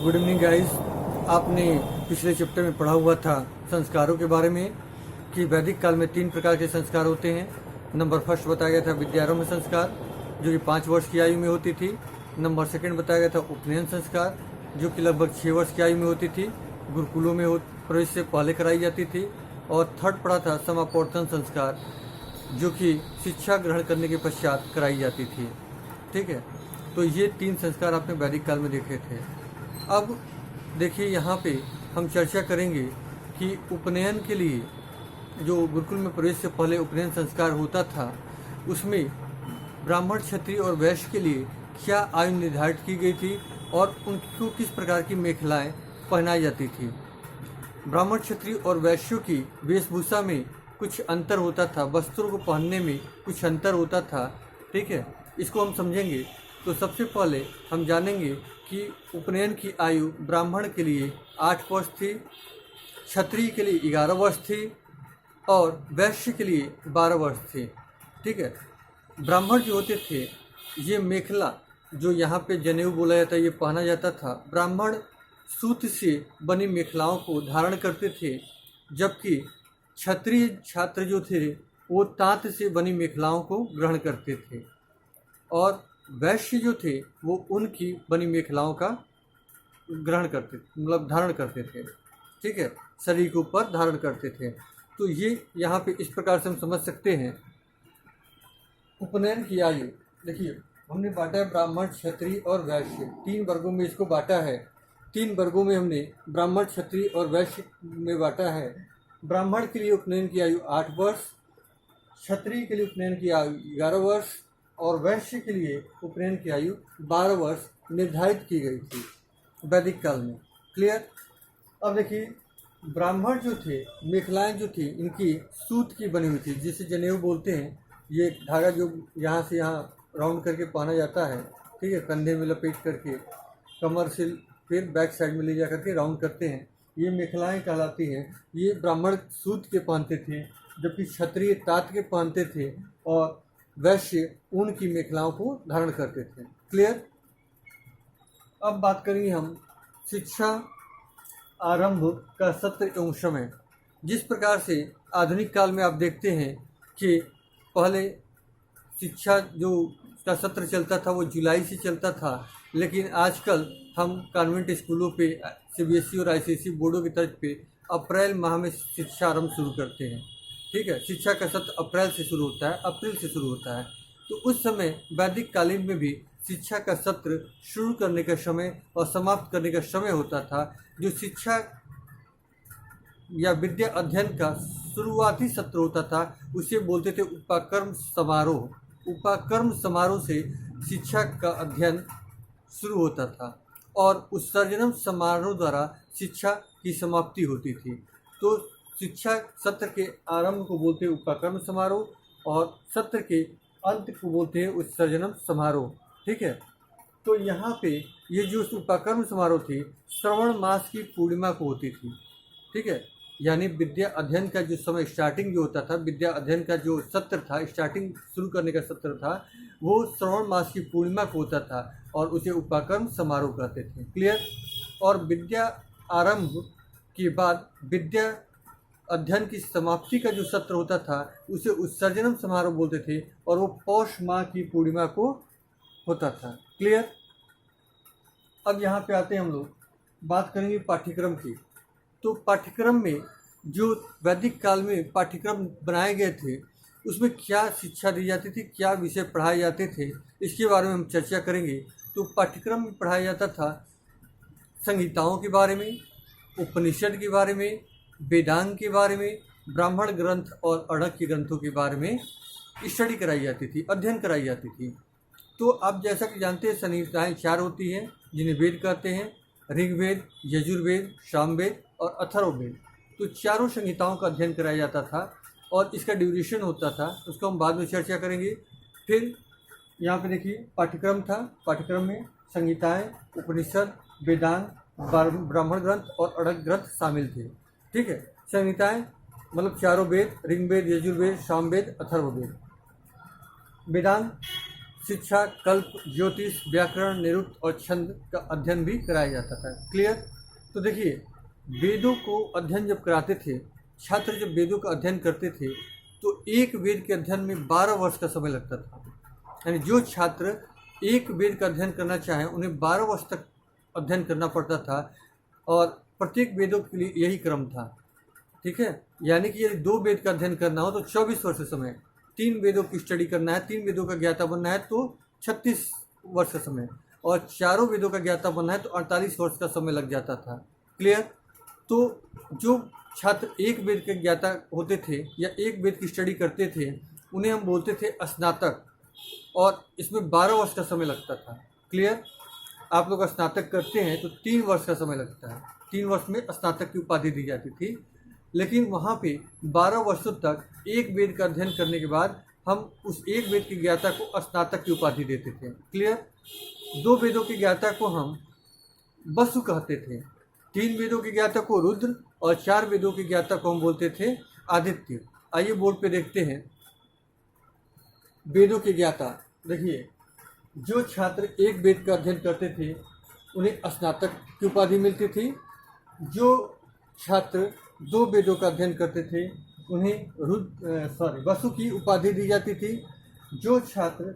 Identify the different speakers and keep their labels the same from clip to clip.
Speaker 1: Good evening guys. आपने पिछले chapter में पढ़ा हुआ था संस्कारों के बारे में कि वैदिक काल में 3 प्रकार के संस्कार होते हैं। नंबर फर्स्ट बताया गया था विद्यारंभ संस्कार, जो कि 5 वर्ष की आयु में होती थी। नंबर सेकंड बताया गया था उपनयन संस्कार, जो कि लगभग 6 वर्ष की आयु में होती थी, गुरुकुलों में प्रवेश से पहले कराई जाती थी। और थर्ड पढ़ा था समापवर्तन संस्कार, जो कि शिक्षा ग्रहण करने के पश्चात कराई जाती थी। ठीक है, तो ये 3 संस्कार आपने वैदिक काल में देखे थे। अब देखिए यहाँ पे हम चर्चा करेंगे कि उपनयन के लिए जो गुरुकुल में प्रवेश से पहले उपनयन संस्कार होता था, उसमें ब्राह्मण, क्षत्रिय और वैश्य के लिए क्या आयु निर्धारित की गई थी और उनको किस प्रकार की मेखलाएं पहनाई जाती थी। ब्राह्मण, क्षत्रिय और वैश्यों की वेशभूषा में कुछ अंतर होता था, वस्त्रों को पहनने में कुछ अंतर होता था। ठीक है, इसको हम समझेंगे। तो सबसे पहले हम जानेंगे कि उपनयन की आयु ब्राह्मण के लिए 8 वर्ष थी, क्षत्रिय के लिए 11 वर्ष थी और वैश्य के लिए 12 वर्ष थी। ठीक है, ब्राह्मण जो होते थे, ये मेखला जो यहाँ पे जनेऊ बोला जाता है, ये पहना जाता था। ब्राह्मण सूत से बनी मेखलाओं को धारण करते थे, जबकि क्षत्रिय छात्र जो थे वो तांत से बनी मेखलाओं को ग्रहण करते थे और वैश्य जो थे वो उनकी बनी मेखलाओं का ग्रहण करते, मतलब धारण करते थे। ठीक है, शरीर के ऊपर धारण करते थे। तो ये यहाँ पे इस प्रकार से हम समझ सकते हैं। उपनयन की आयु देखिए, हमने बांटा है ब्राह्मण, क्षत्रिय और वैश्य, 3 वर्गों में इसको बांटा है। 3 वर्गों में हमने ब्राह्मण, क्षत्रिय और वैश्य में बांटा है। ब्राह्मण के लिए उपनयन की आयु 8 वर्ष, क्षत्रिय के लिए उपनयन की आयु 11 वर्ष और वैश्य के लिए उपनयन की आयु 12 वर्ष निर्धारित की गई थी वैदिक काल में। क्लियर। अब देखिए, ब्राह्मण जो थे, मेखलाएं जो थी, इनकी सूत की बनी हुई थी, जिसे जनेऊ बोलते हैं। ये धागा जो यहाँ से यहाँ राउंड करके पहना जाता है, ठीक है, कंधे में लपेट करके कमर से फिर बैक साइड में ले जा करके राउंड करते हैं, ये मेखलाएं कहलाती हैं। ये ब्राह्मण सूत के पहनते थे, जबकि क्षत्रिय तात के पहनते थे और वैश्य ऊन की मेखलाओं को धारण करते थे। क्लियर। अब बात करेंगे हम शिक्षा आरंभ का सत्र एवं समय। जिस प्रकार से आधुनिक काल में आप देखते हैं कि पहले शिक्षा जो का सत्र चलता था वो जुलाई से चलता था, लेकिन आजकल हम कॉन्वेंट स्कूलों पे, सीबीएसई और आईसीएसई बोर्डों की तर्ज पे अप्रैल माह में शिक्षा आरंभ शुरू करते हैं। ठीक है, शिक्षा का सत्र अप्रैल से शुरू होता है, अप्रैल से शुरू होता है। तो उस समय वैदिक कालीन में भी शिक्षा का सत्र शुरू करने का समय और समाप्त करने का समय होता था। जो शिक्षा या विद्या अध्ययन का शुरुआती सत्र होता था, उसे बोलते थे उपाकर्म समारोह। उपाकर्म समारोह से शिक्षा का अध्ययन शुरू होता था और उत्सर्जनम समारोह द्वारा शिक्षा की समाप्ति होती थी। तो शिक्षा सत्र के आरंभ को बोलते हैं उपाकर्म समारोह और सत्र के अंत को बोलते हैं उत्सर्जनम समारोह। ठीक है, तो यहाँ पे ये जो उपाकर्म समारोह थी, श्रवण मास की पूर्णिमा को होती थी। ठीक है, यानी विद्या अध्ययन का जो समय स्टार्टिंग जो होता था, विद्या अध्ययन का जो सत्र था, स्टार्टिंग शुरू करने का सत्र था, वो श्रवण मास की पूर्णिमा को होता था और उसे उपाकर्म समारोह कहते थे। क्लियर। और विद्या आरंभ के बाद विद्या अध्ययन की समाप्ति का जो सत्र होता था, उसे उत्सर्जनम समारोह बोलते थे और वो पौष माह की पूर्णिमा को होता था। क्लियर। अब यहाँ पे आते हैं हम लोग, बात करेंगे पाठ्यक्रम की। तो पाठ्यक्रम में जो वैदिक काल में पाठ्यक्रम बनाए गए थे, उसमें क्या शिक्षा दी जाती थी, क्या विषय पढ़ाए जाते थे, इसके बारे में हम चर्चा करेंगे। तो पाठ्यक्रम में पढ़ाया जाता था संहिताओं के बारे में, उपनिषद के बारे में, वेदांग के बारे में, ब्राह्मण ग्रंथ और अड़क के ग्रंथों के बारे में स्टडी कराई जाती थी, अध्ययन कराई जाती थी। तो आप जैसा कि जानते हैं, संहिताएं 4 होती हैं, जिन्हें वेद कहते हैं, ऋग्वेद, यजुर्वेद, सामवेद और अथर्ववेद। तो चारों संहिताओं का अध्ययन कराया जाता था और इसका ड्यूरेशन होता था, उसको हम बाद में चर्चा करेंगे। फिर यहाँ पे देखिए पाठ्यक्रम था, पाठ्यक्रम में संहिताएं, उपनिषद, वेदांग, ब्राह्मण ग्रंथ और अड़क ग्रंथ शामिल थे। ठीक है, संहिताएं मतलब चारों वेद, ऋग्वेद, यजुर्वेद, सामवेद, अथर्ववेद। वेदांग शिक्षा, कल्प, ज्योतिष, व्याकरण, निरुक्त और छंद का अध्ययन भी कराया जाता था। क्लियर। तो देखिए, वेदों को अध्ययन जब कराते थे, छात्र जब वेदों का अध्ययन करते थे तो एक वेद के अध्ययन में 12 वर्ष का समय लगता था। यानी जो छात्र एक वेद का अध्ययन करना चाहें उन्हें 12 वर्ष तक अध्ययन करना पड़ता था और प्रत्येक वेदों के लिए यही क्रम था। ठीक है। यानी कि यदि 2 वेद का अध्ययन करना हो तो 24 वर्ष समय, 3 वेदों की स्टडी करना है, 3 वेदों का ज्ञाता बनना है तो 36 वर्ष का समय, और 4 वेदों का ज्ञाता बनना है तो 48 वर्ष का समय लग जाता था। क्लियर। तो जो छात्र एक वेद के ज्ञाता होते थे या एक वेद की स्टडी करते थे उन्हें हम बोलते थे स्नातक, और इसमें 12 वर्ष का समय लगता था। क्लियर। आप लोग स्नातक करते हैं तो 3 वर्ष का समय लगता है, 3 वर्ष में स्नातक की उपाधि दी जाती थी। लेकिन वहाँ पे 12 वर्षों तक एक वेद का अध्ययन करने के बाद हम उस एक वेद के ज्ञाता को स्नातक की उपाधि देते थे। क्लियर। 2 वेदों के ज्ञाता को हम वसु कहते थे, 3 वेदों के ज्ञाता को रुद्र और 4 वेदों के ज्ञाता को हम बोलते थे आदित्य। आइए बोर्ड पे देखते हैं वेदों के ज्ञाता। देखिए, जो छात्र एक वेद का अध्ययन करते थे उन्हें स्नातक की उपाधि मिलती थी। जो छात्र 2 वेदों का अध्ययन करते थे उन्हें वसु की उपाधि दी जाती थी। जो छात्र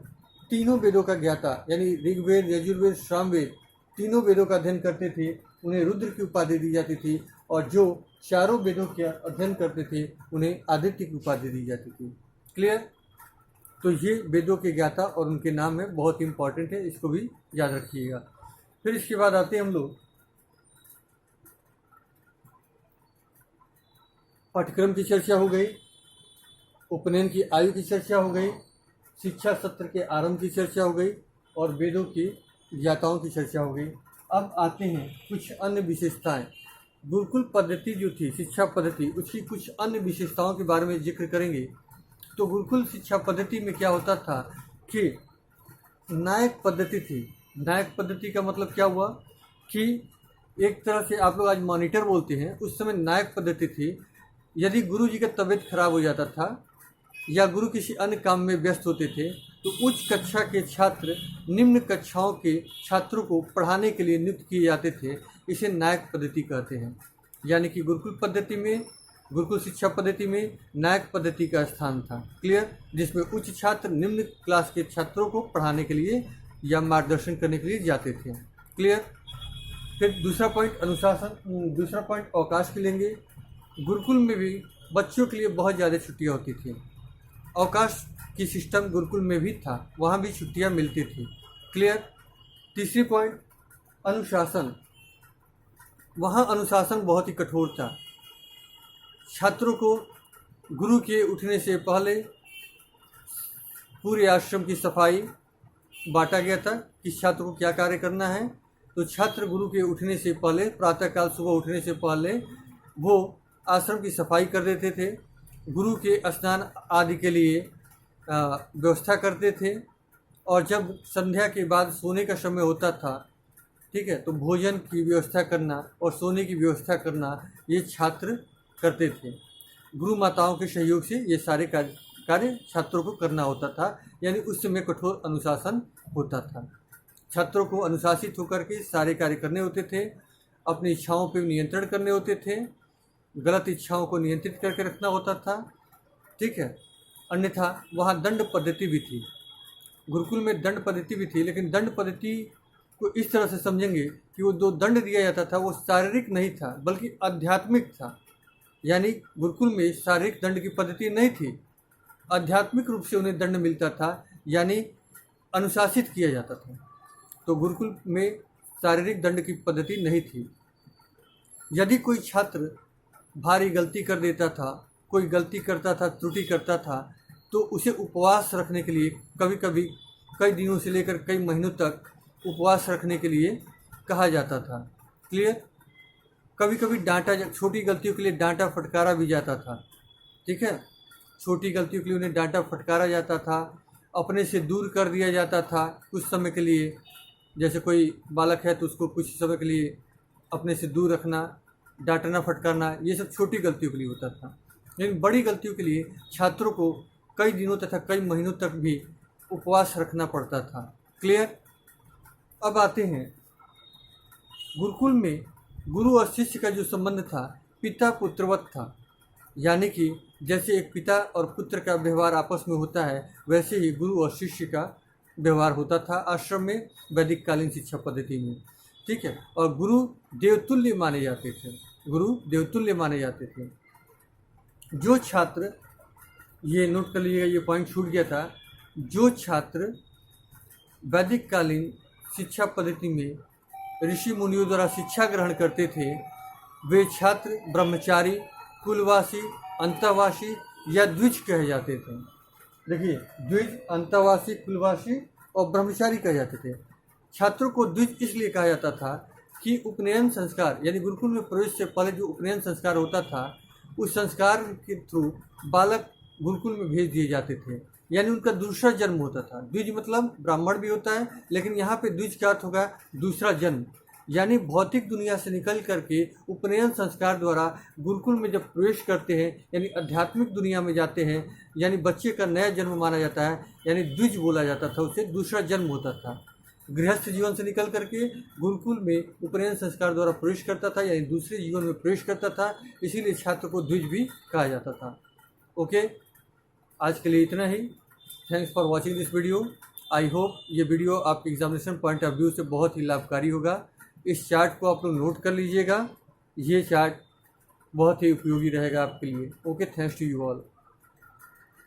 Speaker 1: तीनों वेदों का ज्ञाता यानी ऋग्वेद, यजुर्वेद, सामवेद, तीनों वेदों का अध्ययन करते थे उन्हें रुद्र की उपाधि दी जाती थी, और जो चारों वेदों का अध्ययन करते थे उन्हें आदित्य की उपाधि दी जाती थी। क्लियर। तो ये वेदों के ज्ञाता और उनके नाम में बहुत इंपॉर्टेंट है, इसको भी याद रखिएगा। फिर इसके बाद आते हैं हम लोग पाठ्यक्रम की चर्चा हो गई, उपनयन की आयु की चर्चा हो गई, शिक्षा सत्र के आरंभ की चर्चा हो गई और वेदों की ज्ञाताओं की चर्चा हो गई। अब आते हैं कुछ अन्य विशेषताएं। गुरुकुल पद्धति जो थी शिक्षा पद्धति, उसकी कुछ अन्य विशेषताओं के बारे में जिक्र करेंगे। तो गुरुकुल शिक्षा पद्धति में क्या होता था कि नायक पद्धति थी। नायक पद्धति का मतलब क्या हुआ कि एक तरह से आप लोग आज मॉनिटर बोलते हैं, उस समय नायक पद्धति थी। यदि गुरु जी का तबीयत खराब हो जाता था या गुरु किसी अन्य काम में व्यस्त होते थे तो उच्च कक्षा के छात्र निम्न कक्षाओं के छात्रों को पढ़ाने के लिए नियुक्त किए जाते थे। इसे नायक पद्धति कहते हैं। यानी कि गुरुकुल पद्धति में, गुरुकुल शिक्षा पद्धति में नायक पद्धति का स्थान था। क्लियर। जिसमें उच्च छात्र निम्न क्लास के छात्रों को पढ़ाने के लिए या मार्गदर्शन करने के लिए जाते थे। क्लियर। फिर दूसरा पॉइंट अनुशासन, दूसरा पॉइंट अवकाश के लेंगे। गुरुकुल में भी बच्चों के लिए बहुत ज़्यादा छुट्टियाँ होती थी। अवकाश की सिस्टम गुरुकुल में भी था, वहाँ भी छुट्टियाँ मिलती थी। क्लियर। तीसरी पॉइंट अनुशासन। वहाँ अनुशासन बहुत ही कठोर था। छात्रों को गुरु के उठने से पहले पूरे आश्रम की सफाई बांटा गया था कि छात्र को क्या कार्य करना है। तो छात्र गुरु के उठने से पहले, प्रातःकाल सुबह उठने से पहले वो आश्रम की सफाई कर देते थे, गुरु के स्नान आदि के लिए व्यवस्था करते थे, और जब संध्या के बाद सोने का समय होता था, ठीक है, तो भोजन की व्यवस्था करना और सोने की व्यवस्था करना ये छात्र करते थे। गुरु माताओं के सहयोग से ये सारे कार्य छात्रों को करना होता था। यानी उस समय कठोर अनुशासन होता था। छात्रों को अनुशासित होकर के सारे कार्य करने होते थे, अपनी इच्छाओं पर नियंत्रण करने होते थे, गलत इच्छाओं को नियंत्रित करके रखना होता था। ठीक है। अन्यथा वहाँ दंड पद्धति भी थी। गुरुकुल में दंड पद्धति भी थी, लेकिन दंड पद्धति को इस तरह से समझेंगे कि वो जो दंड दिया जाता था वो शारीरिक नहीं था बल्कि आध्यात्मिक था। यानी गुरुकुल में शारीरिक दंड की पद्धति नहीं थी, आध्यात्मिक रूप से उन्हें दंड मिलता था, यानी अनुशासित किया जाता था। तो गुरुकुल में शारीरिक दंड की पद्धति नहीं थी। यदि कोई छात्र भारी गलती कर देता था, कोई गलती करता था, त्रुटि करता था, तो उसे उपवास रखने के लिए कभी कभी कई दिनों से लेकर कई महीनों तक उपवास रखने के लिए कहा जाता था। क्लियर। कभी कभी डांटा, छोटी गलतियों के लिए डांटा फटकारा भी जाता था। ठीक है। छोटी गलतियों के लिए उन्हें डांटा फटकारा जाता था, अपने से दूर कर दिया जाता था कुछ समय के लिए। जैसे कोई बालक है तो उसको कुछ समय के लिए अपने से दूर रखना, डांटना, फटकारना, ये सब छोटी गलतियों के लिए होता था। लेकिन बड़ी गलतियों के लिए छात्रों को कई दिनों तथा कई महीनों तक भी उपवास रखना पड़ता था। क्लियर। अब आते हैं गुरुकुल में गुरु और शिष्य का जो संबंध था पिता पुत्रवत था, यानी कि जैसे एक पिता और पुत्र का व्यवहार आपस में होता है वैसे ही गुरु और शिष्य का व्यवहार होता था आश्रम में, वैदिक कालीन शिक्षा पद्धति में। ठीक है। और गुरु देवतुल्य माने जाते थे, गुरु देवतुल्य माने जाते थे। जो छात्र, ये नोट कर लीजिएगा, ये पॉइंट छूट गया था, जो छात्र वैदिक कालीन शिक्षा पद्धति में ऋषि मुनियों द्वारा शिक्षा ग्रहण करते थे वे छात्र ब्रह्मचारी, कुलवासी, अंतःवासी या द्विज कहे जाते थे। देखिए, द्विज, अंतःवासी, कुलवासी और ब्रह्मचारी कहे जाते थे। छात्रों को द्विज इसलिए कहा जाता था कि उपनयन संस्कार, यानी गुरुकुल में प्रवेश से पहले जो उपनयन संस्कार होता था उस संस्कार के थ्रू बालक गुरुकुल में भेज दिए जाते थे, यानी उनका दूसरा जन्म होता था। द्विज मतलब ब्राह्मण भी होता है, लेकिन यहाँ पे द्विज का अर्थ होगा दूसरा जन्म, यानी भौतिक दुनिया से निकल करके उपनयन संस्कार द्वारा गुरुकुल में जब प्रवेश करते हैं यानी आध्यात्मिक दुनिया में जाते हैं, यानी बच्चे का नया जन्म माना जाता है, यानी द्विज बोला जाता था, उसे दूसरा जन्म होता था। गृहस्थ जीवन से निकल करके गुरुकुल में उपनयन संस्कार द्वारा प्रवेश करता था, यानी दूसरे जीवन में प्रवेश करता था, इसीलिए छात्र को द्विज भी कहा जाता था। ओके, आज के लिए इतना ही। Thanks for watching this video. I hope ये वीडियो आपके एग्जामिनेशन पॉइंट ऑफ व्यू से बहुत ही लाभकारी होगा। इस चार्ट को आप लोग नोट कर लीजिएगा, ये चार्ट बहुत ही उपयोगी रहेगा आपके लिए। Okay, thanks to you all.